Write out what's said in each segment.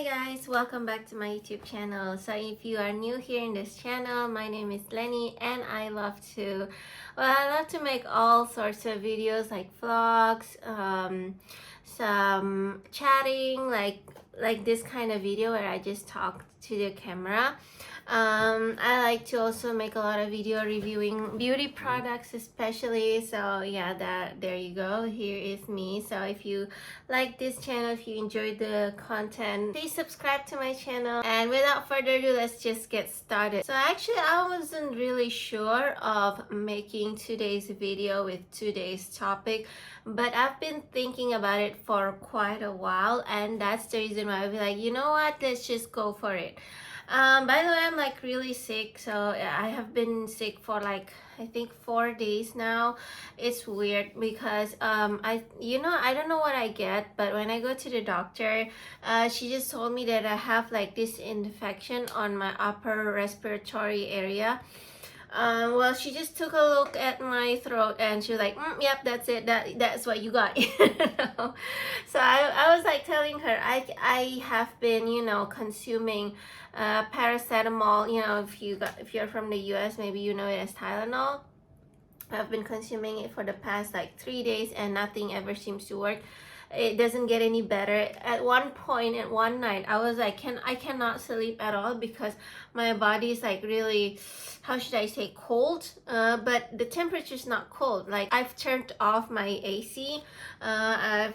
guys, welcome back to my YouTube channel. So if you are new here in this channel, my name is Lenny and I love to make all sorts of videos like vlogs, some chatting, like this kind of video where I just talk to the camera. I like to also make a lot of video reviewing beauty products especially. So yeah, there you go, here is me. So if you like this channel, if you enjoyed the content, please subscribe to my channel. And without further ado, let's just get started. So actually I wasn't really sure of making today's video with today's topic, but I've been thinking about it for quite a while, and that's the reason why I'll be like, you know what, let's just go for it. By the way, I'm like really sick, so I have been sick for like I think 4 days now. It's weird because I don't know what I get, but when I go to the doctor, she just told me that I have like this infection on my upper respiratory area. Well, she just took a look at my throat and she was like, yep, that's it, that's what you got. So I was like telling her I have been consuming paracetamol. If you're from the US, maybe you know it as Tylenol. I've been consuming it for the past like 3 days and nothing ever seems to work. It doesn't get any better. At one point, at one night, I was like, I cannot sleep at all because my body is like really, how should I say, cold, but the temperature is not cold. Like I've turned off my AC. I've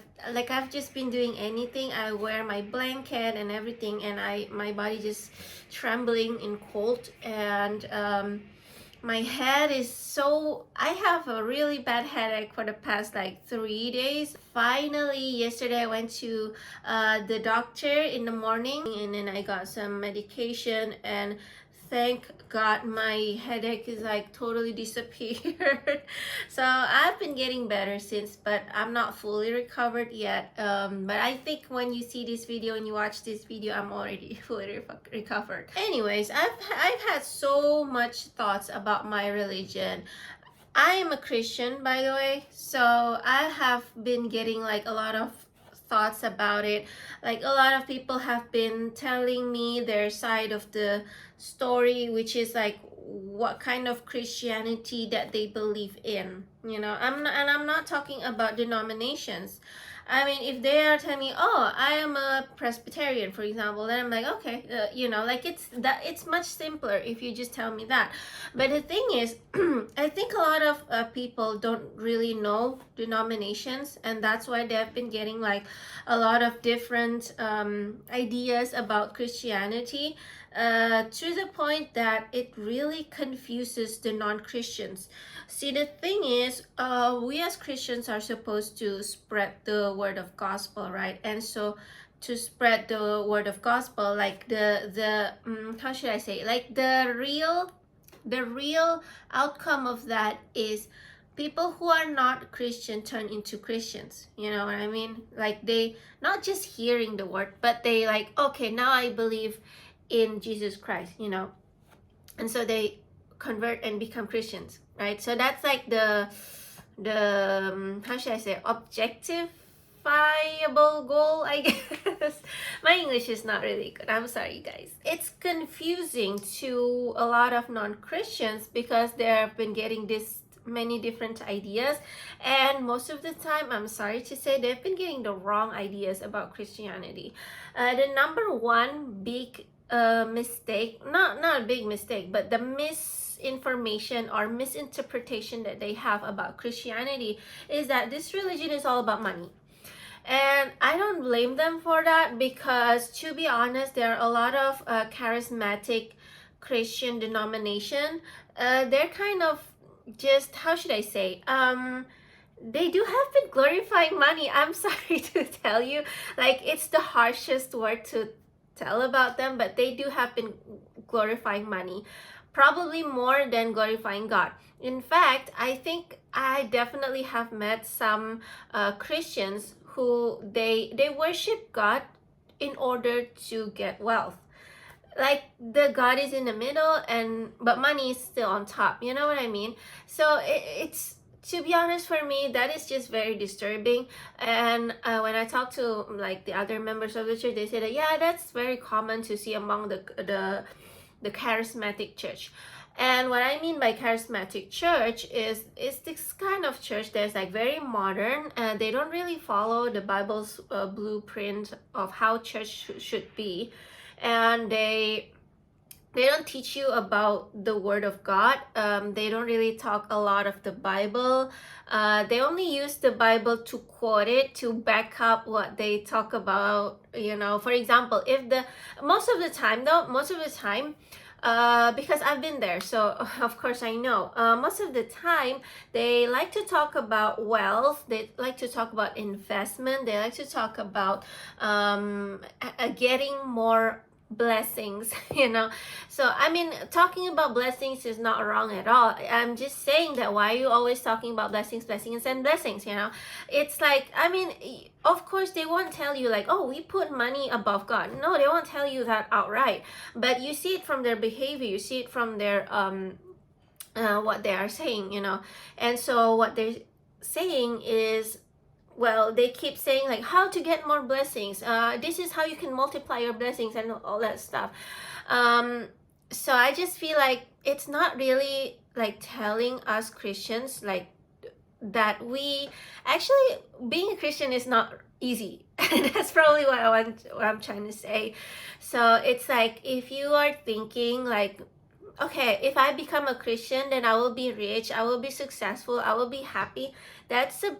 just been doing anything. I wear my blanket and everything, and my body just trembling in cold. And my head is so, I have a really bad headache for the past like 3 days. Finally, yesterday I went to the doctor in the morning, and then I got some medication, and thank God my headache is like totally disappeared. So I've been getting better since, but I'm not fully recovered yet. But I think when you see this video and you watch this video, I'm already fully recovered. Anyways, I've had so much thoughts about my religion. I am a Christian, by the way, so I have been getting like a lot of thoughts about it. Like a lot of people have been telling me their side of the story, which is like what kind of Christianity that they believe in. I'm not talking about denominations. I mean, if they are telling me, oh, I am a Presbyterian, for example, then I'm like, okay, like it's much simpler if you just tell me that. But the thing is, I think a lot of people don't really know denominations, and that's why they've been getting like a lot of different ideas about Christianity, to the point that it really confuses the non-Christians. See, the thing is, we as Christians are supposed to spread the word of gospel, right? And so to spread the word of gospel, like how should I say, like the real outcome of that is people who are not Christian turn into Christians. You know what I mean? Like they not just hearing the word, but they like, okay, now I believe in Jesus Christ, and so they convert and become Christians, right? So that's like the how should I say, objectifiable goal, I guess. My English is not really good, I'm sorry guys. It's confusing to a lot of non-Christians because they have been getting this many different ideas, and most of the time, I'm sorry to say, they've been getting the wrong ideas about Christianity. The number one big mistake, not a big mistake, but the misinformation or misinterpretation that they have about Christianity is that this religion is all about money. And I don't blame them for that, because to be honest, there are a lot of charismatic Christian denomination. They're kind of just, how should I say, they do have been glorifying money. I'm sorry to tell you, like it's the harshest word to tell about them, but they do have been glorifying money, probably more than glorifying God. In fact, I think I definitely have met some Christians who they worship God in order to get wealth. Like the God is in the middle, but money is still on top. You know what I mean? So it's, to be honest, for me, that is just very disturbing. And when I talk to like the other members of the church, they say that yeah, that's very common to see among the charismatic church. And what I mean by charismatic church is this kind of church that's like very modern, and they don't really follow the Bible's blueprint of how church should be, and they don't teach you about the Word of God. They don't really talk a lot of the Bible. They only use the Bible to quote it to back up what they talk about. You know, for example, most of the time, because I've been there, so of course I know. Most of the time, they like to talk about wealth. They like to talk about investment. They like to talk about getting more blessings, you know. So I mean, talking about blessings is not wrong at all. I'm just saying that why are you always talking about blessings and blessings, you know? It's like, I mean, of course they won't tell you like, oh, we put money above God. No, they won't tell you that outright, but you see it from their behavior, you see it from their what they are saying, you know. And so what they're saying is, well, they keep saying like how to get more blessings, this is how you can multiply your blessings and all that stuff. So I just feel like it's not really like telling us Christians like that we actually, being a Christian is not easy. That's probably what I'm trying to say. So it's like, if you are thinking like, okay, if I become a Christian, then I will be rich, I will be successful, I will be happy, that's a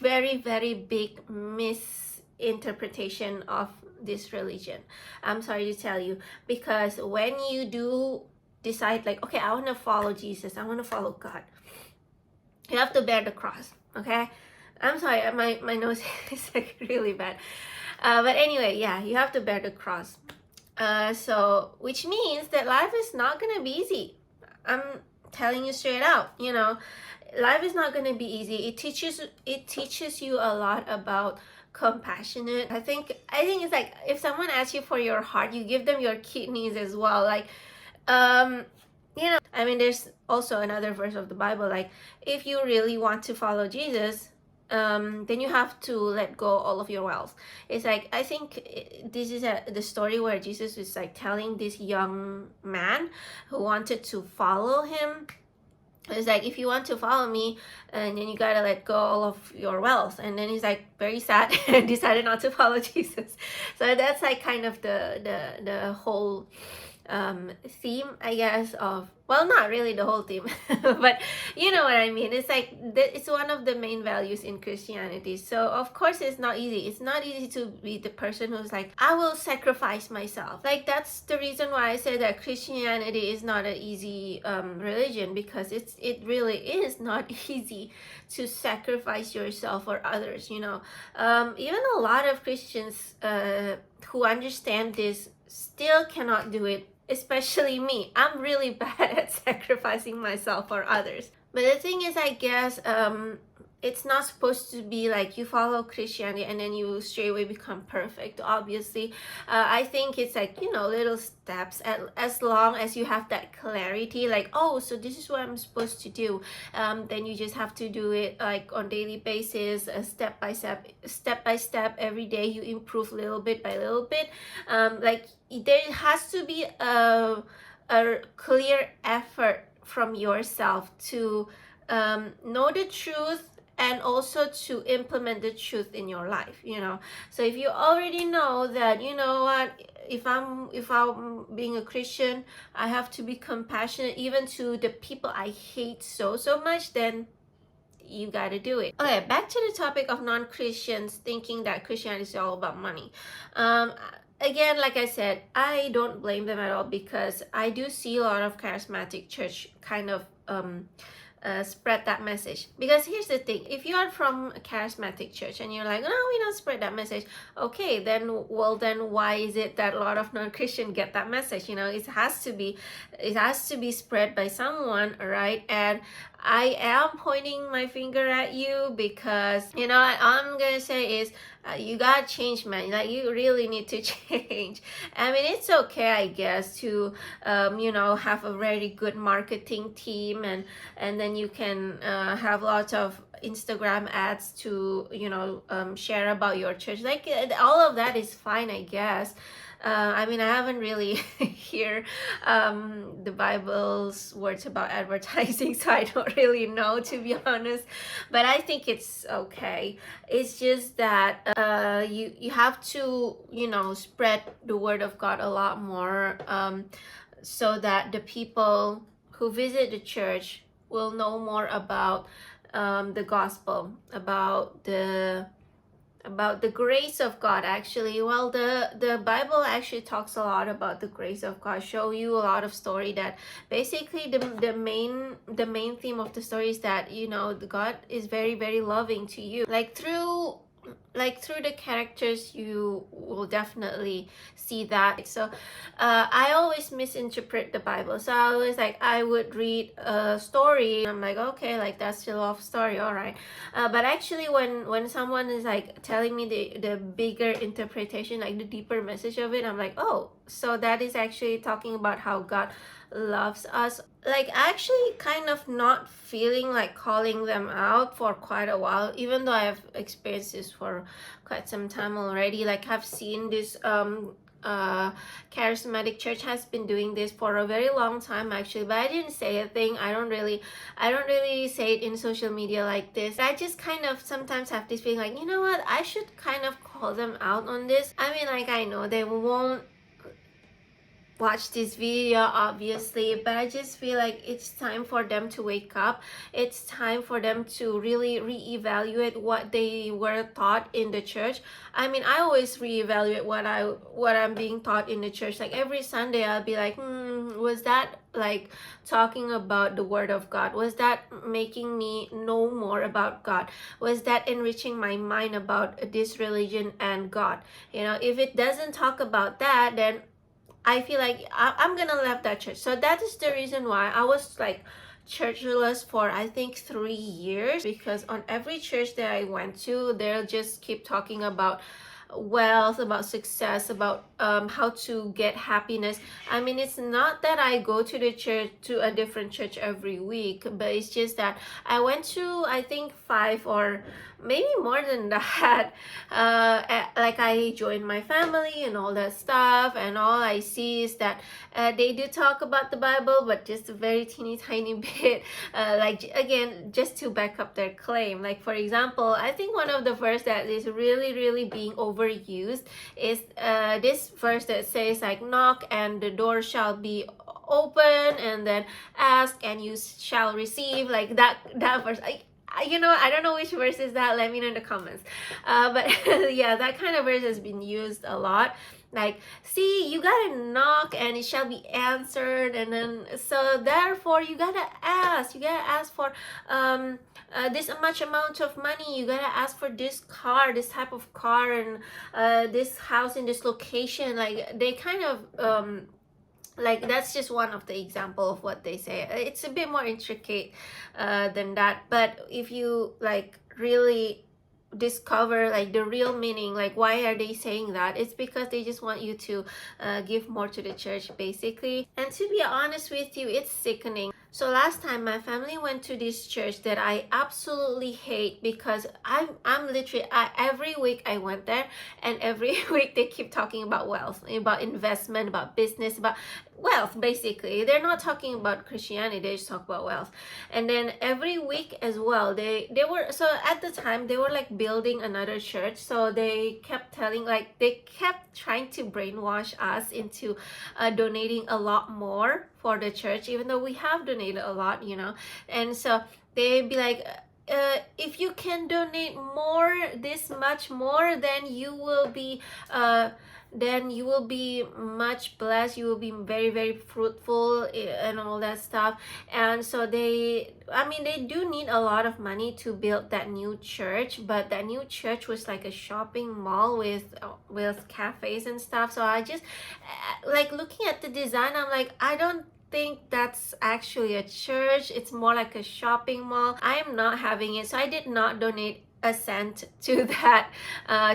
very, very big misinterpretation of this religion. I'm sorry to tell you, because when you do decide like, okay, I want to follow Jesus, I want to follow God, you have to bear the cross. Okay, I'm sorry, my nose is like really bad, but anyway, yeah, you have to bear the cross. So which means that life is not gonna be easy. I'm telling you straight out, you know, life is not going to be easy. It teaches you a lot about compassionate. I think it's like, if someone asks you for your heart, you give them your kidneys as well. Like, you know, I mean, there's also another verse of the Bible, like, if you really want to follow Jesus, then you have to let go all of your wealth. It's like, I think this is the story where Jesus is like telling this young man who wanted to follow him. It's like, if you want to follow me, and then you gotta let go all of your wealth. And then he's like very sad and decided not to follow Jesus. So that's like kind of the whole theme, I guess, of, well, not really the whole theme, but you know what I mean. It's like it's one of the main values in Christianity. So of course it's not easy. It's not easy to be the person who's like, I will sacrifice myself. Like, that's the reason why I say that Christianity is not an easy religion, because it really is not easy to sacrifice yourself for others, you know. Even a lot of Christians who understand this still cannot do it, especially me. I'm really bad at sacrificing myself for others. But the thing is, I guess it's not supposed to be like you follow Christianity and then you straight away become perfect. Obviously, I think it's like, you know, little steps, as long as you have that clarity, like, oh, so this is what I'm supposed to do. Then you just have to do it like on daily basis, step by step. Every day you improve little bit by little bit. Like, there has to be a clear effort from yourself to know the truth, and also to implement the truth in your life, you know. So if you already know that, you know what, if I'm being a Christian, I have to be compassionate even to the people I hate so much, then you gotta do it. Okay, back to the topic of non-Christians thinking that Christianity is all about money. Again, like I said, I don't blame them at all, because I do see a lot of charismatic church kind of spread that message. Because here's the thing, if you are from a charismatic church and you're like, no, we don't spread that message, okay, then why is it that a lot of non-Christian get that message? You know, it has to be spread by someone, right? And I am pointing my finger at you, because you know what I'm gonna say is, you gotta change, man. Like, you really need to change. I mean, it's okay, I guess, to you know, have a very good marketing team, and then you can have lots of Instagram ads to, you know, share about your church. Like, all of that is fine, I guess. I mean, I haven't really hear the Bible's words about advertising, so I don't really know, to be honest. But I think it's okay. It's just that you have to, you know, spread the word of God a lot more, so that the people who visit the church will know more about the gospel, about the grace of God. Actually, well, the Bible actually talks a lot about the grace of God, show you a lot of story that basically the main theme of the story is that, you know, the God is very, very loving to you. Through the characters, you will definitely see that. So I always misinterpret the Bible. So I would read a story, I'm like, okay, like, that's the love story, all right. But actually, when someone is like telling me the bigger interpretation, like the deeper message of it, I'm like, oh, so that is actually talking about how God loves us. Like, actually kind of not feeling like calling them out for quite a while, even though I've experienced this for quite some time already. Like, I've seen this charismatic church has been doing this for a very long time, actually, but I didn't say a thing. I don't really say it in social media like this. I just kind of sometimes have this feeling like, you know what, I should kind of call them out on this. I mean, like, I know they won't watch this video, obviously, but I just feel like it's time for them to wake up. It's time for them to really reevaluate what they were taught in the church. I mean, I always reevaluate what I'm being taught in the church. Like, every Sunday I'll be like, was that like talking about the word of God? Was that making me know more about God? Was that enriching my mind about this religion and God? You know, if it doesn't talk about that, then I feel like I'm gonna leave that church. So that is the reason why I was like churchless for I think 3 years, because on every church that I went to, they'll just keep talking about wealth, about success, about how to get happiness. I mean, it's not that I go to the church, to a different church every week, but it's just that I went to, I think, 5 or maybe more than that. Like, I joined my family and all that stuff, and all I see is that they do talk about the Bible, but just a very teeny tiny bit, like, again, just to back up their claim. Like, for example, I think one of the verse that is really, really being overused is this verse that says, like, knock and the door shall be open, and then ask and you shall receive. Like, that verse, you know, I don't know which verse is that. Let me know in the comments. But yeah, that kind of verse has been used a lot. Like, see, you gotta knock and it shall be answered, and then so therefore you gotta ask for this much amount of money. You gotta ask for this car, this type of car, and this house in this location. Like, they kind of like, that's just one of the example of what they say. It's a bit more intricate than that, but if you like really discover like the real meaning, like why are they saying that, it's because they just want you to give more to the church, basically. And to be honest with you, it's sickening. So last time my family went to this church that I absolutely hate, because I'm literally every week I went there, and every week they keep talking about wealth, about investment, about business, about wealth. Basically, they're not talking about Christianity, they just talk about wealth. And then every week as well, they were, so at the time they were like building another church, so they kept telling, like, they kept trying to brainwash us into donating a lot more for the church, even though we have donated a lot, you know. And so they'd be like, if you can donate more, this much more, then you will be much blessed, you will be very, very fruitful, and all that stuff. And so they do need a lot of money to build that new church, but that new church was like a shopping mall with cafes and stuff. So I just like looking at the design, I'm like, I don't think that's actually a church. It's more like a shopping mall. I am not having it, so I did not donate a cent to that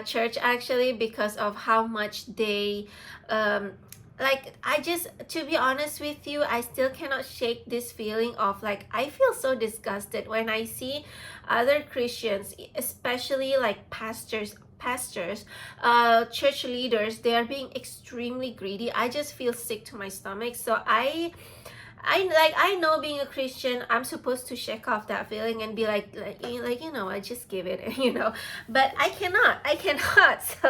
church actually, because of how much they like, I just, to be honest with you, I still cannot shake this feeling of like, I feel so disgusted when I see other Christians, especially like pastors, church leaders, they are being extremely greedy. I just feel sick to my stomach. So I know being a Christian, I'm supposed to shake off that feeling and be I just give it, but I cannot. So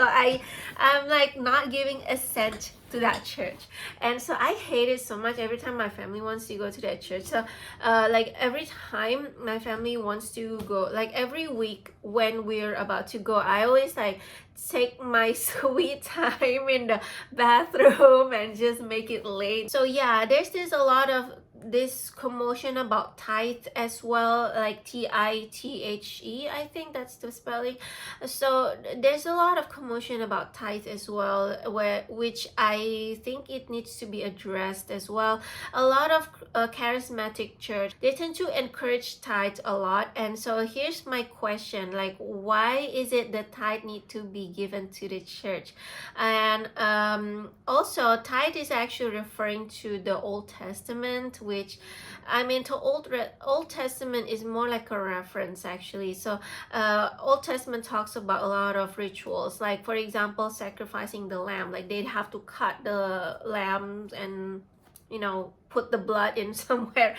I'm like not giving a cent to that church, and so I hate it so much every time my family wants to go to that church. So like every time my family wants to go, like every week when we're about to go, I always like take my sweet time in the bathroom and just make it late. So yeah, there's a lot of this commotion about tithe as well, like TITHE, I think that's the spelling. So there's a lot of commotion about tithe as well, which I think it needs to be addressed as well. A lot of charismatic church, they tend to encourage tithe a lot, and so here's my question, like, why is it that tithe need to be given to the church? And also tithe is actually referring to the Old Testament, which I mean, to Old Testament is more like a reference actually. So Old Testament talks about a lot of rituals, like for example sacrificing the lamb. Like they'd have to cut the lambs and put the blood in somewhere,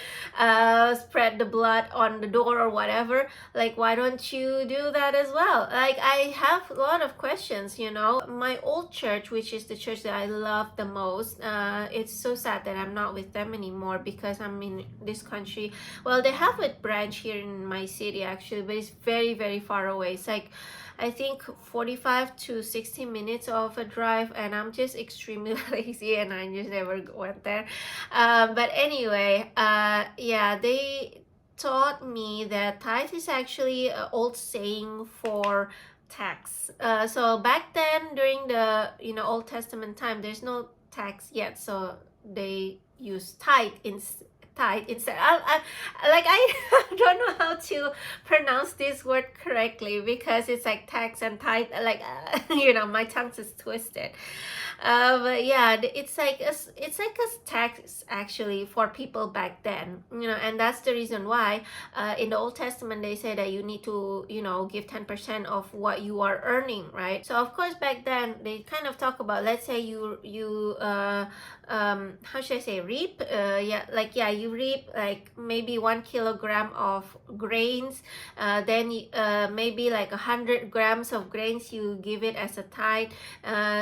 spread the blood on the door or whatever. Like, why don't you do that as well? Like, I have a lot of questions. My old church, which is the church that I love the most, it's so sad that I'm not with them anymore because I'm in this country. Well, they have a branch here in my city actually, but it's very, very far away. It's like, I think 45 to 60 minutes of a drive, and I'm just extremely lazy and I just never went there. But anyway, yeah, they taught me that tithe is actually an old saying for tax. So back then during the Old Testament time, there's no tax yet, so they use tithe instead. I don't know how to pronounce this word correctly because it's like tax and tithe, like my tongue is twisted. But yeah, it's like a tax actually for people back then, and that's the reason why in the Old Testament they say that you need to give 10% of what you are earning, right? So of course back then they kind of talk about, let's say you how should I say, reap, you reap like maybe 1 kilogram of grains, then maybe like 100 grams of grains you give it as a tithe.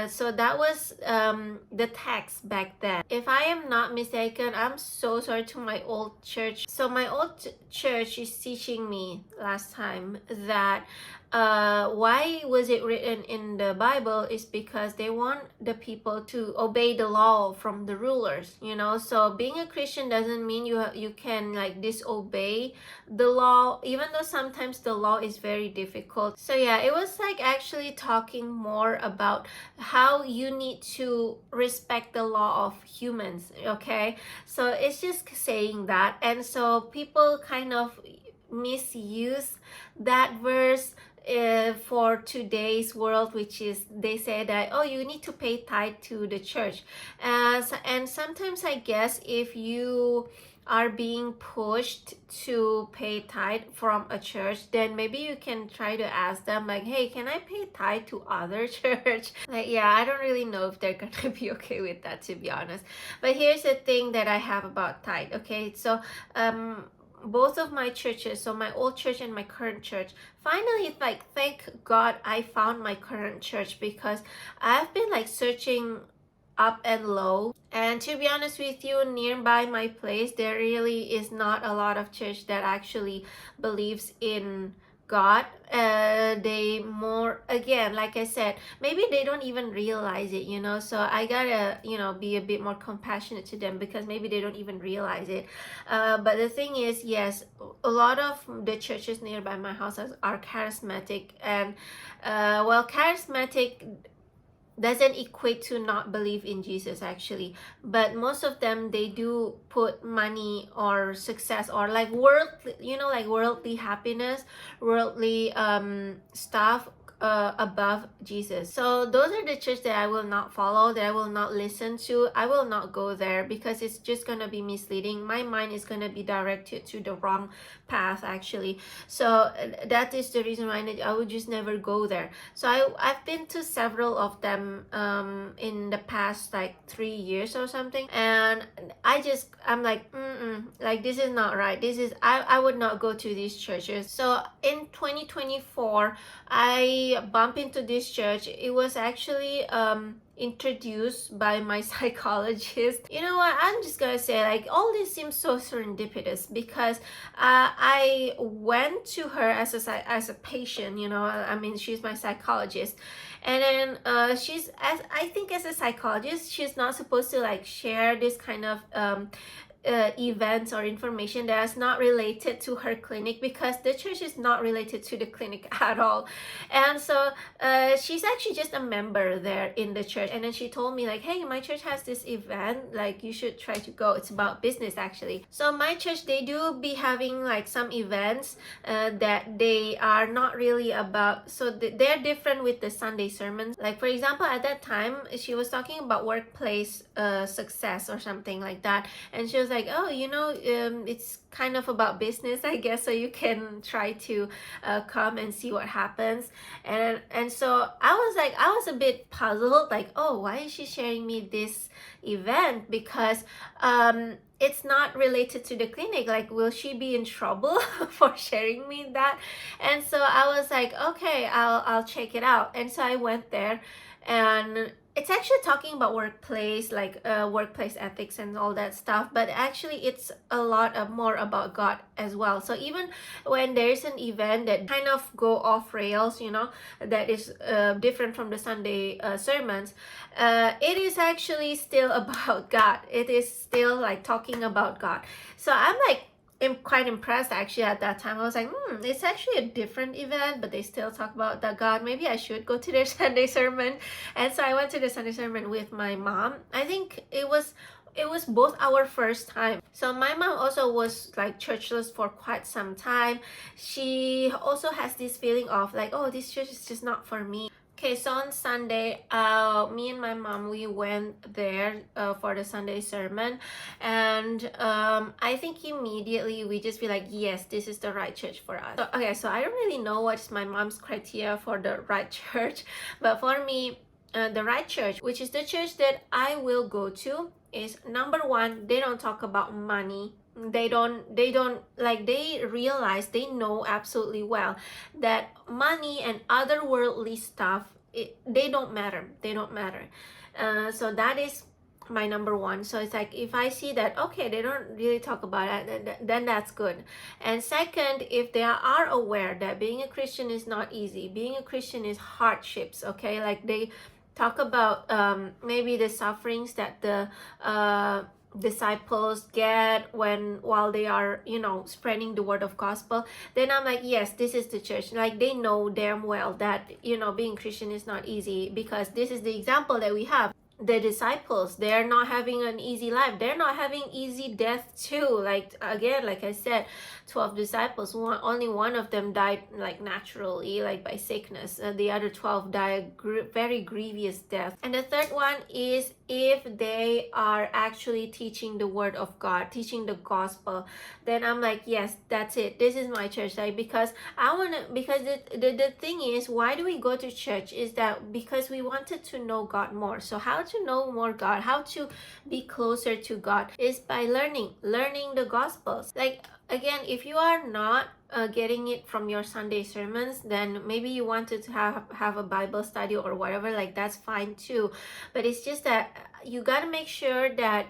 So that was the tax back then, if I am not mistaken. I'm so sorry to my old church. So my old church is teaching me last time that why was it written in the Bible is because they want the people to obey the law from the rulers, so being a Christian doesn't mean you can like disobey the law, even though sometimes the law is very difficult. So yeah, it was like actually talking more about how you need to respect the law of humans, okay? So it's just saying that, and so people kind of misuse that verse for today's world, which is they say that, oh, you need to pay tithe to the church, and sometimes I guess if you are being pushed to pay tithe from a church, then maybe you can try to ask them like, hey, can I pay tithe to other church? Like, yeah, I don't really know if they're gonna be okay with that, to be honest. But here's the thing that I have about tithe, okay? So both of my churches, so my old church and my current church, finally, like, thank God I found my current church, because I've been like searching up and low, and to be honest with you, nearby my place there really is not a lot of church that actually believes in God. They more, again, like I said, maybe they don't even realize it, so I gotta be a bit more compassionate to them, because maybe they don't even realize it. But the thing is, yes, a lot of the churches nearby my house are charismatic, and charismatic doesn't equate to not believe in Jesus actually, but most of them, they do put money or success or like worldly, like worldly happiness, worldly stuff above Jesus. So those are the church that I will not follow, that I will not listen to. I will not go there because it's just gonna be misleading. My mind is gonna be directed to the wrong path actually. So that is the reason why I would just never go there. So I've been to several of them in the past like 3 years or something, and I'm like, like this is not right. This is I would not go to these churches. So in 2024, I bumped into this church. It was actually introduced by my psychologist. You know what, I'm just gonna say, like, all this seems so serendipitous because I went to her as a patient, I mean, she's my psychologist, and then she's, as I think, as a psychologist, she's not supposed to like share this kind of events or information that is not related to her clinic, because the church is not related to the clinic at all. And so she's actually just a member there in the church, and then she told me like, hey, my church has this event, like you should try to go. It's about business actually. So my church, they do be having like some events that they are not really about, so they're different with the Sunday sermons. Like for example, at that time she was talking about workplace success or something like that, and she was like, oh, it's kind of about business, I guess, so you can try to come and see what happens. And so I was a bit puzzled, like, oh, why is she sharing me this event? Because it's not related to the clinic. Like, will she be in trouble for sharing me that? And so I was like, okay, I'll check it out. And so I went there, and it's actually talking about workplace, like workplace ethics and all that stuff, but actually it's a lot of more about God as well. So even when there's an event that kind of go off rails, that is different from the Sunday sermons, it is actually still about God. It is still like talking about God. So I'm quite impressed actually at that time. I was like, it's actually a different event, but they still talk about the God. Maybe I should go to their Sunday sermon. And so I went to the Sunday sermon with my mom. I think it was both our first time. So my mom also was like churchless for quite some time. She also has this feeling of like, oh, this church is just not for me. Okay, so on Sunday, me and my mom, we went there for the Sunday sermon, and I think immediately we just feel like, yes, this is the right church for us. So, okay, so I don't really know what's my mom's criteria for the right church, but for me, the right church, which is the church that I will go to, is number one, they don't talk about money. They realize, they know absolutely well that money and other worldly stuff, they don't matter. So that is my number one. So it's like, if I see that, okay, they don't really talk about it, then that's good. And second, if they are aware that being a Christian is not easy, being a Christian is hardships, okay, like they talk about maybe the sufferings that the disciples get while they are spreading the word of gospel, then I'm like, yes, this is the church. Like, they know damn well that being Christian is not easy, because this is the example that we have. The disciples, they're not having an easy life. They're not having easy death too. Like, again, like I said, 12 disciples, only one of them died like naturally, like by sickness. The other 12 died very grievous death. And the third one is if they are actually teaching the word of God, teaching the gospel, then I'm like, yes, that's it. This is my church. Like, because the thing is, why do we go to church is that because we wanted to know God more. So how to know more God, how to be closer to God, is by learning the gospels. Like, again, if you are not getting it from your Sunday sermons, then maybe you wanted to have a Bible study or whatever, like that's fine too. But it's just that you got to make sure that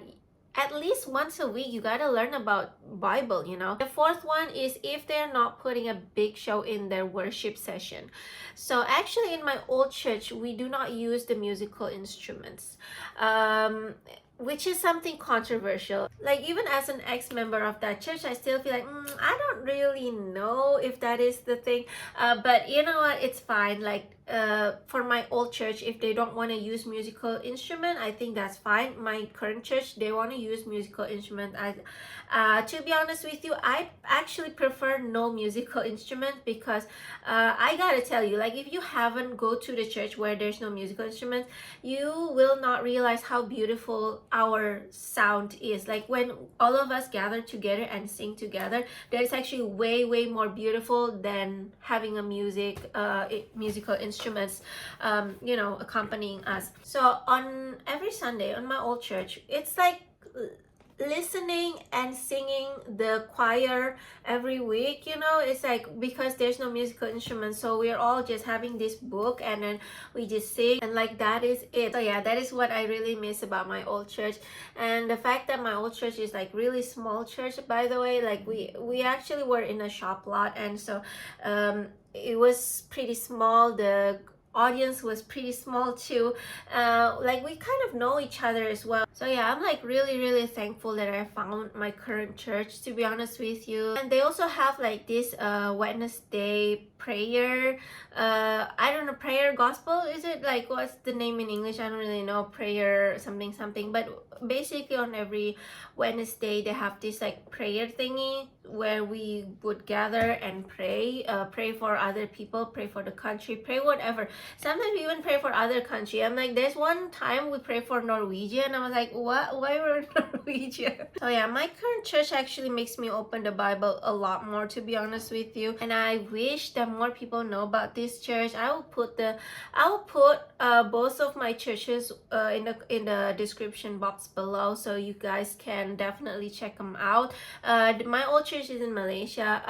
at least once a week you got to learn about Bible. The fourth one is if they're not putting a big show in their worship session. So actually in my old church, we do not use the musical instruments. which is something controversial. Like, even as an ex-member of that church, I still feel like I don't really know if that is the thing. But you know what, it's fine. Like, for my old church, if they don't want to use musical instrument, I think that's fine. My current church, they want to use musical instrument. To be honest with you, I actually prefer no musical instrument, because I gotta tell you, like, if you haven't go to the church where there's no musical instruments, you will not realize how beautiful our sound is. Like, when all of us gather together and sing together, that's actually way more beautiful than having a musical instruments accompanying us. So on every Sunday on my old church, it's like listening and singing the choir every week. It's like, because there's no musical instrument, so we're all just having this book and then we just sing, and like, that is it. So yeah, that is what I really miss about my old church. And the fact that my old church is like really small church, by the way. Like, we actually were in a shop lot, and so it was pretty small. The audience was pretty small too. Like, we kind of know each other as well. So yeah, I'm like really thankful that I found my current church, to be honest with you. And they also have like this Wednesday prayer, I don't know, prayer gospel, is it? Like, what's the name in English? I don't really know. Prayer something, but basically on every Wednesday they have this like prayer thingy where we would gather and pray for other people, pray for the country, pray whatever. Sometimes we even pray for other country. I'm like, there's one time we pray for Norwegian, and I was like, what? Why were Norwegian? So yeah, my current church actually makes me open the Bible a lot more, to be honest with you. And I wish that more people know about this church. I will put both of my churches in the description box below, so you guys can definitely check them out. My old church is in Malaysia.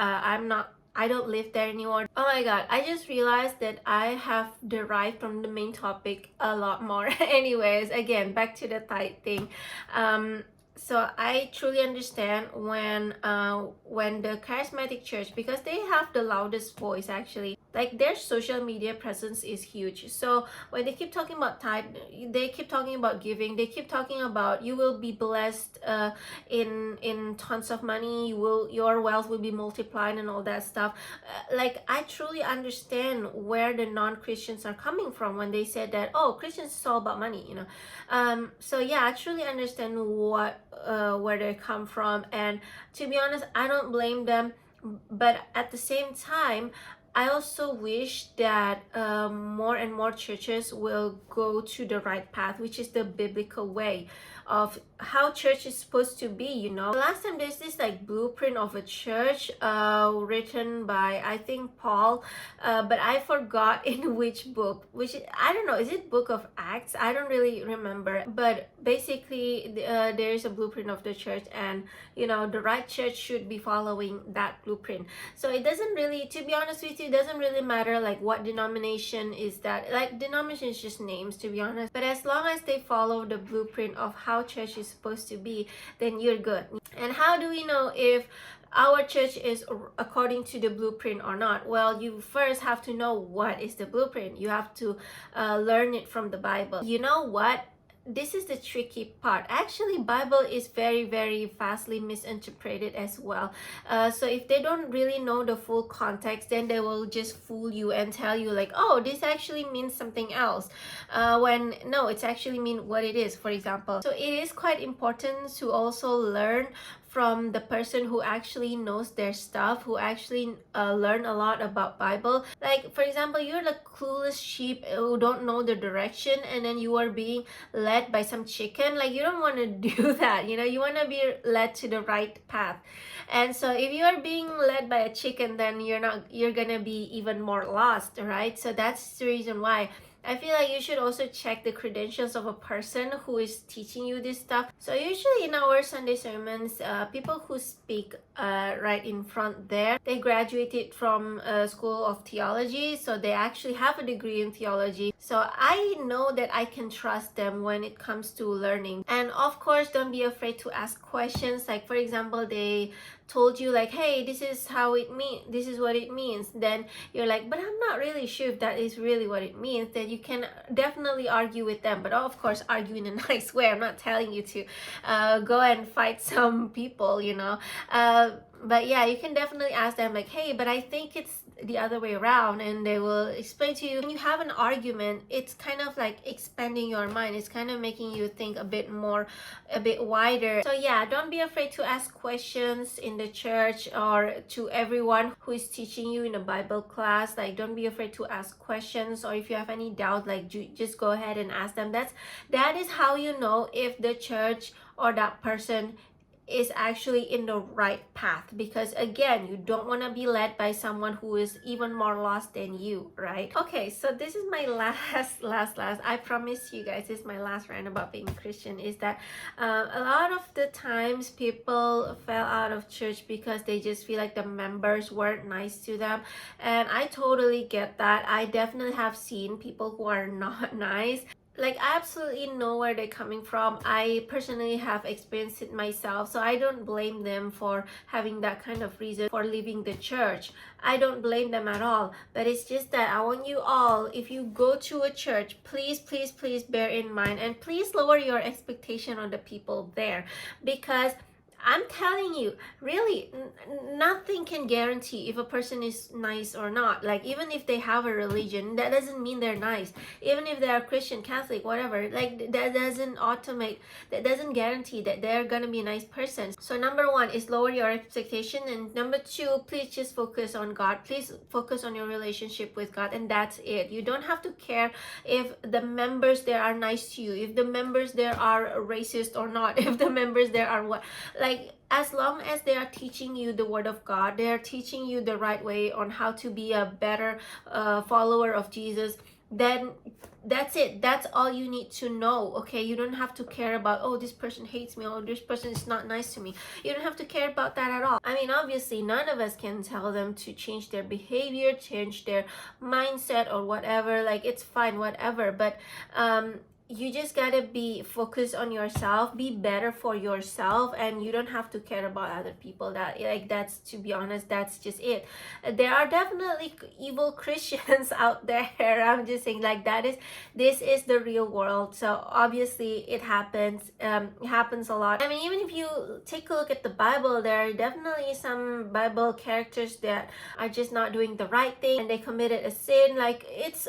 I don't live there anymore. Oh my god, I just realized that I have derived from the main topic a lot more. Anyways, again, back to the tithe thing. So I truly understand when the charismatic church, because they have the loudest voice actually, like, their social media presence is huge. So when they keep talking about tithe, they keep talking about giving, they keep talking about you will be blessed in tons of money, your wealth will be multiplied and all that stuff. Like, I truly understand where the non-Christians are coming from when they said that, oh, Christians is all about money. So yeah, I truly understand where they come from, and to be honest, I don't blame them. But at the same time, I also wish that more and more churches will go to the right path, which is the biblical way of how church is supposed to be. Last time there's this like blueprint of a church written by, I think, Paul, but I forgot in which book, I don't know, is it Book of Acts? I don't really remember. But basically there's a blueprint of the church, and the right church should be following that blueprint. So it doesn't really, to be honest with you, it doesn't really matter like what denomination is that. Like, denomination is just names, to be honest, but as long as they follow the blueprint of how church is supposed to be, then you're good. And how do we know if our church is according to the blueprint or not? Well, you first have to know what is the blueprint. You have to learn it from the Bible. You know what? This is the tricky part. Actually, Bible is very vastly misinterpreted as well. So if they don't really know the full context, then they will just fool you and tell you like, oh, this actually means something else, when no, it's actually mean what it is, for example. So it is quite important to also learn from the person who actually knows their stuff, who actually learn a lot about Bible. Like, for example, you're the clueless sheep who don't know the direction, and then you are being led by some chicken. Like, you don't want to do that. You want to be led to the right path. And so if you are being led by a chicken, then you're gonna be even more lost, right? So that's the reason why I feel like you should also check the credentials of a person who is teaching you this stuff. So usually in our Sunday sermons, people who speak right in front there, they graduated from a school of theology, so they actually have a degree in theology. So I know that I can trust them when it comes to learning. And of course, don't be afraid to ask questions. Like, for example, they told you like, hey, this is what it means, then you're like, but I'm not really sure if that is really what it means. Then you can definitely argue with them, but of course argue in a nice way. I'm not telling you to go and fight some people, you know. But yeah, you can definitely ask them like, hey, but I think it's the other way around, and they will explain to you. When you have an argument, it's kind of like expanding your mind. It's kind of making you think a bit more, a bit wider. So yeah, don't be afraid to ask questions in the church or to everyone who is teaching you in a Bible class. Like, don't be afraid to ask questions, or if you have any doubt, like just go ahead and ask them. That is how you know if the church or that person is actually in the right path, because again, you don't want to be led by someone who is even more lost than you, right? Okay, so this is my last I promise you guys, this is my last rant about being Christian, is that a lot of the times people fell out of church because they just feel like the members weren't nice to them, and I totally get that. I definitely have seen people who are not nice. Like, I absolutely know where they're coming from. I personally have experienced it myself, so I don't blame them for having that kind of reason for leaving the church. I don't blame them at all, but it's just that I want you all, if you go to a church, please bear in mind, and please lower your expectation on the people there, because I'm telling you, really, nothing can guarantee if a person is nice or not. Like, even if they have a religion, that doesn't mean they're nice. Even if they are Christian, Catholic, whatever, like, that doesn't guarantee that they're gonna be a nice person. So number one is lower your expectation, and number two, please just focus on God. Please focus on your relationship with God, and that's it. You don't have to care if the members there are nice to you, if the members there are racist or not, if the members there are what, like, as long as they are teaching you the word of God, they are teaching you the right way on how to be a better follower of Jesus, then that's it. That's all you need to know. Okay, you don't have to care about, oh, this person hates me, or this person is not nice to me. You don't have to care about that at all. I mean, obviously none of us can tell them to change their behavior, change their mindset or whatever. Like, it's fine, whatever, but you just gotta be focused on yourself, be better for yourself, and you don't have to care about other people. That's, to be honest, that's just it. There are definitely evil Christians out there. I'm just saying, like, this is the real world. So obviously it happens a lot. I mean, even if you take a look at the Bible, there are definitely some Bible characters that are just not doing the right thing, and they committed a sin. Like, it's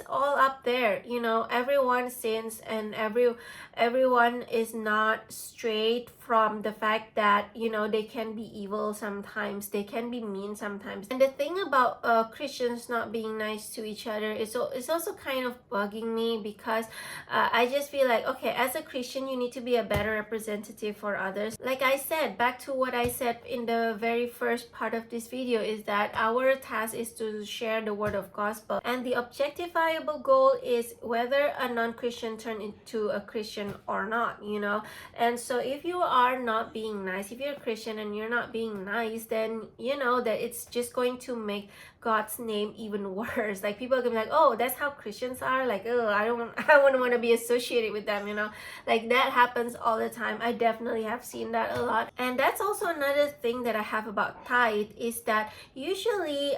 all up there, you know. Everyone sins, and everyone is not straight from the fact that, you know, they can be evil sometimes, they can be mean sometimes. And the thing about Christians not being nice to each other is also kind of bugging me, because I just feel like, okay, as a Christian, you need to be a better representative for others. Like I said, back to what I said in the very first part of this video, is that our task is to share the word of gospel, and the objectifiable goal is whether a non-Christian turn into a Christian or not, you know. And so if you are not being nice, if you're a Christian and you're not being nice, then you know that it's just going to make God's name even worse. Like, people are gonna be like, oh, that's how Christians are, like, oh, I wouldn't want to be associated with them, you know. Like, that happens all the time. I definitely have seen that a lot. And that's also another thing that I have about tithe, is that usually,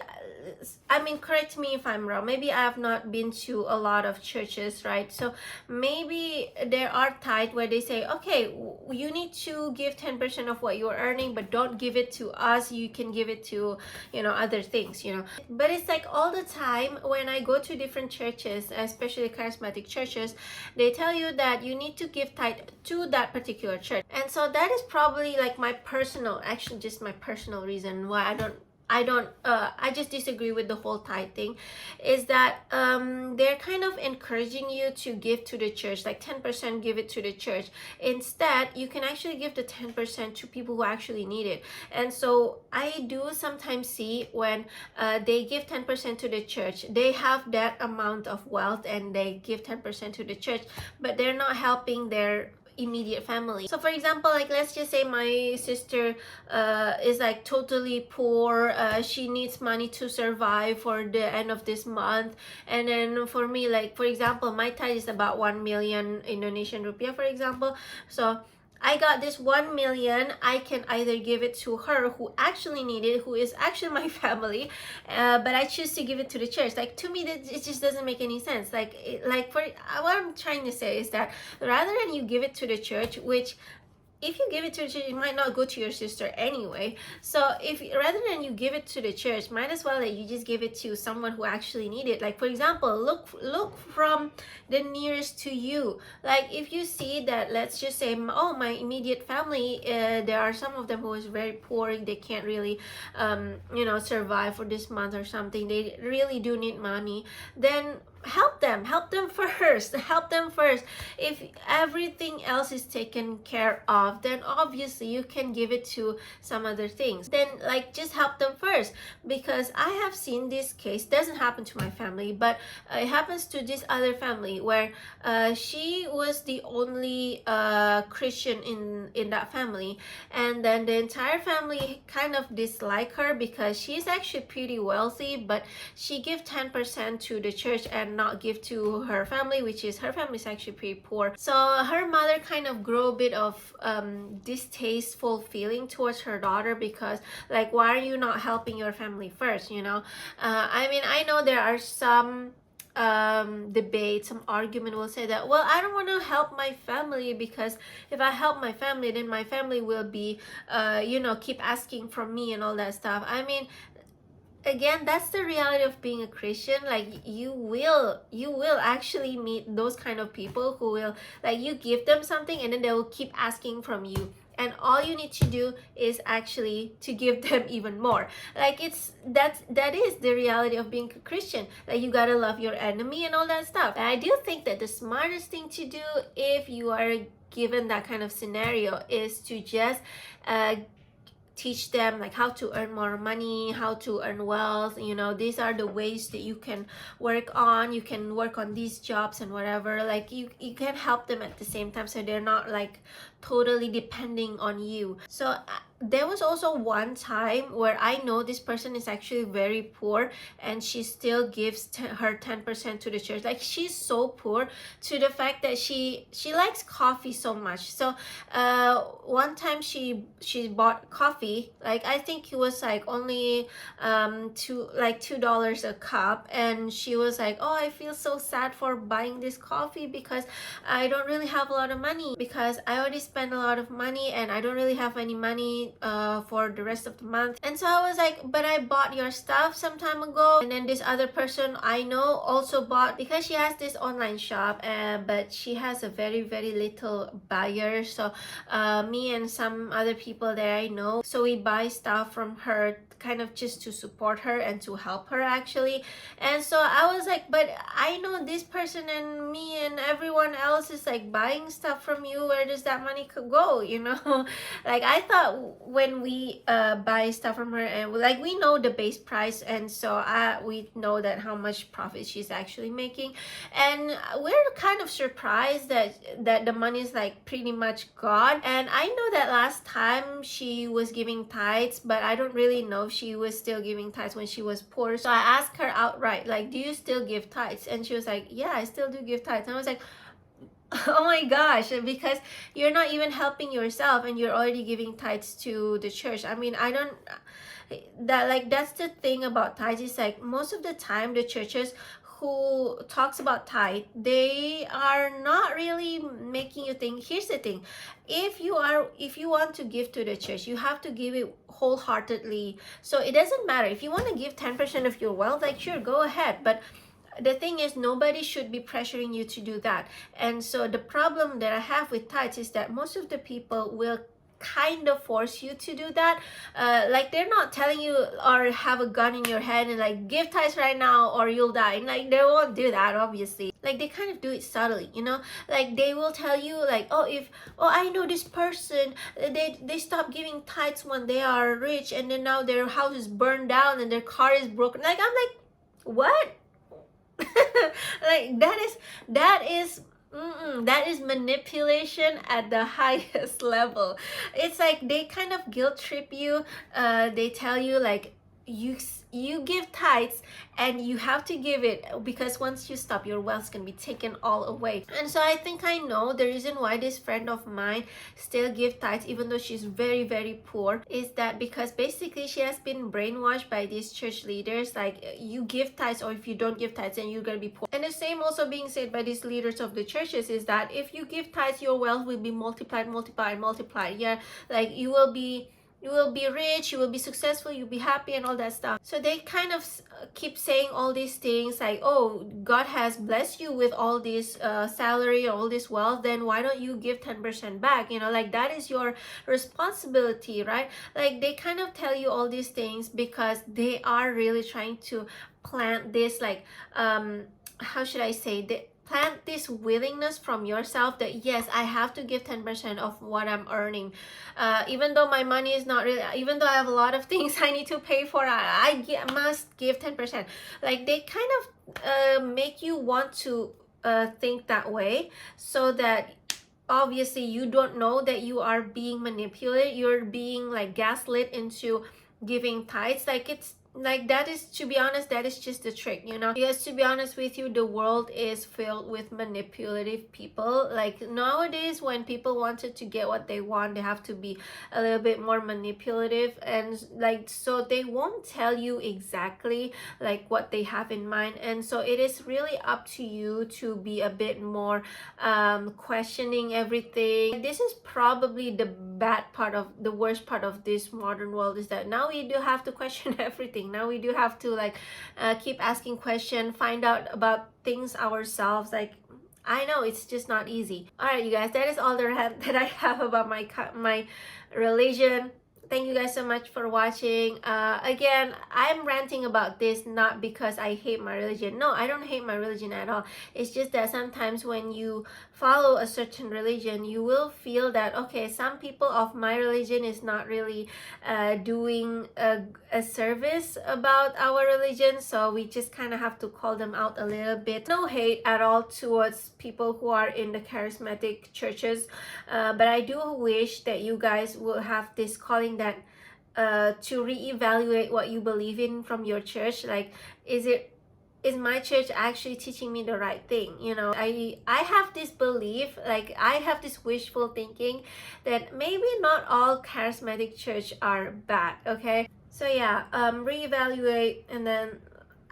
I mean, correct me if I'm wrong, maybe I have not been to a lot of churches, right? So maybe there are tithe where they say, okay, you need to give 10% of what you're earning, but don't give it to us, you can give it to, you know, other things, you know. But it's like, all the time when I go to different churches, especially charismatic churches, they tell you that you need to give tithe to that particular church. And so that is probably like my personal, actually just my personal reason why I just disagree with the whole tithe thing, is that they're kind of encouraging you to give to the church, like 10% give it to the church. Instead, you can actually give the 10% to people who actually need it. And so I do sometimes see when they give 10% to the church, they have that amount of wealth and they give 10% to the church, but they're not helping their immediate family. So for example, like, let's just say my sister is like totally poor, she needs money to survive for the end of this month, and then for me, like, for example, my tithe is about 1 million Indonesian rupiah, for example. So I got this 1 million. I can either give it to her who actually need it, who is actually my family, but I choose to give it to the church. Like, to me, that it just doesn't make any sense. Like, for what I'm trying to say is that rather than you give it to the church, which if you give it to the church, it might not go to your sister anyway. So if rather than you give it to the church, might as well that you just give it to someone who actually need it. Like, for example, look from the nearest to you. Like, if you see that, let's just say, oh, my immediate family, there are some of them who is very poor. They can't really, survive for this month or something. They really do need money. Then help them first. If everything else is taken care of, then obviously you can give it to some other things. Then, like, just help them first, because I have seen this case. Doesn't happen to my family, but it happens to this other family where she was the only Christian in that family, and then the entire family kind of dislike her because she's actually pretty wealthy, but she give 10% to the church and not give to her family, which is her family is actually pretty poor. So her mother kind of grew a bit of distasteful feeling towards her daughter, because like, why are you not helping your family first, I mean, I know there are some debate, some argument will say that, well, I don't want to help my family, because if I help my family, then my family will be keep asking from me and all that stuff. I mean, again, that's the reality of being a Christian. Like, you will actually meet those kind of people who will, like, you give them something and then they will keep asking from you, and all you need to do is actually to give them even more. Like, that is the reality of being a Christian. Like, you gotta love your enemy and all that stuff. And I do think that the smartest thing to do if you are given that kind of scenario is to just teach them like how to earn more money, how to earn wealth. These are the ways that you can work on. You can work on these jobs and whatever. Like, you can help them at the same time, so they're not like totally depending on you. So there was also one time where I know this person is actually very poor, and she still gives her 10% to the church. Like, she's so poor to the fact that she likes coffee so much. So one time she bought coffee. Like, I think it was like only $2 a cup, and she was like, oh, I feel so sad for buying this coffee because I don't really have a lot of money, because I already spent a lot of money and I don't really have any money for the rest of the month. And so I was like, but I bought your stuff some time ago. And then this other person I know also bought, because she has this online shop, but she has a very, very little buyer. So me and some other people that I know, so we buy stuff from her, kind of just to support her and to help her actually. And so I was like, but I know this person and me and everyone else is like buying stuff from you. Where does that money could go? Like, I thought when we buy stuff from her, and like, we know the base price, and so we know that how much profit she's actually making, and we're kind of surprised that the money is like pretty much gone. And I know that last time she was giving tithes, but I don't really know if she was still giving tithes when she was poor. So I asked her outright, like, do you still give tithes? And she was like, yeah, I still do give tithes. And I was like, oh my gosh, because you're not even helping yourself and you're already giving tithes to the church. I mean, that's the thing about tithes, is like, most of the time the churches who talks about tithe, they are not really making you think. Here's the thing, if you want to give to the church, you have to give it wholeheartedly. So it doesn't matter if you want to give 10% of your wealth, like, sure, go ahead. But the thing is, nobody should be pressuring you to do that. And so the problem that I have with tithes is that most of the people will kind of force you to do that. Like, they're not telling you or have a gun in your head and like, give tithes right now or you'll die. And like, they won't do that, obviously. Like, they kind of do it subtly, like, they will tell you like, oh, I know this person, they stopped giving tithes when they are rich, and then now their house is burned down and their car is broken. Like, I'm like, what? Like, that is manipulation at the highest level. It's like they kind of guilt trip you. They tell you like, you give tithes, and you have to give it, because once you stop, your wealth's gonna be taken all away. And so I think I know the reason why this friend of mine still give tithes even though she's very, very poor, is that because basically she has been brainwashed by these church leaders, like, you give tithes, or if you don't give tithes, then you're gonna be poor. And the same also being said by these leaders of the churches is that if you give tithes, your wealth will be multiplied, yeah, like you will be rich, you will be successful, you'll be happy, and all that stuff. So they kind of keep saying all these things like, oh, God has blessed you with all this salary, all this wealth, then why don't you give 10% back, like that is your responsibility, right? Like they kind of tell you all these things because they are really trying to plant this, like, how should I say, plant this willingness from yourself that yes, I have to give 10% of what I'm earning, even though my money is not really, even though I have a lot of things I need to pay for, I must give 10%. Like they kind of make you want to think that way, so that obviously you don't know that you are being manipulated, you're being like gaslit into giving tithes. Like it's like, that is, to be honest, that is just a trick, because to be honest with you, the world is filled with manipulative people. Like nowadays, when people wanted to get what they want, they have to be a little bit more manipulative, and like, so they won't tell you exactly like what they have in mind. And so it is really up to you to be a bit more questioning everything. This is probably the worst part of this modern world, is that now we do have to question everything. Now we do have to like keep asking questions, find out about things ourselves. Like I know it's just not easy. All right, you guys, that is all the rant that I have about my religion. Thank you guys so much for watching. Again, I'm ranting about this not because I hate my religion. No, I don't hate my religion at all. It's just that sometimes when you follow a certain religion, you will feel that, okay, some people of my religion is not really doing a service about our religion, so we just kind of have to call them out a little bit. No hate at all towards people who are in the charismatic churches, but I do wish that you guys will have this calling that to reevaluate what you believe in from your church. Like, is my church actually teaching me the right thing? I have this belief, like I have this wishful thinking that maybe not all charismatic church are bad. Okay, so yeah, reevaluate and then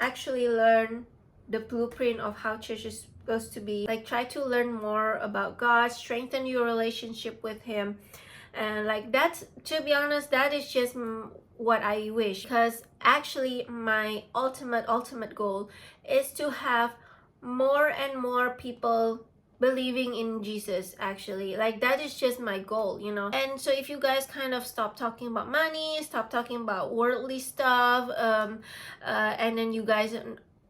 actually learn the blueprint of how church is supposed to be. Like try to learn more about God, strengthen your relationship with him. And like that's, to be honest, that is just what I wish, because actually my ultimate goal is to have more and more people believing in Jesus. Actually, like that is just my goal. And so if you guys kind of stop talking about money, stop talking about worldly stuff, and then you guys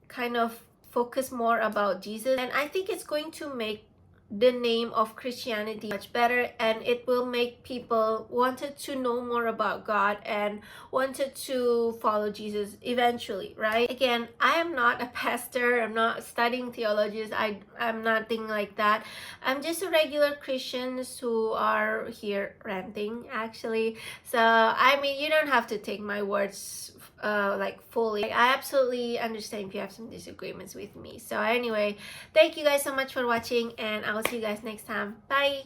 kind of focus more about Jesus, and I think it's going to make the name of Christianity much better, and it will make people wanted to know more about God and wanted to follow Jesus eventually, right? Again, I am not a pastor, I'm not studying theology, I'm nothing like that. I'm just a regular Christian who are here ranting, actually. So I mean, you don't have to take my words like fully. I absolutely understand if you have some disagreements with me. So anyway, thank you guys so much for watching, and I will see you guys next time. Bye.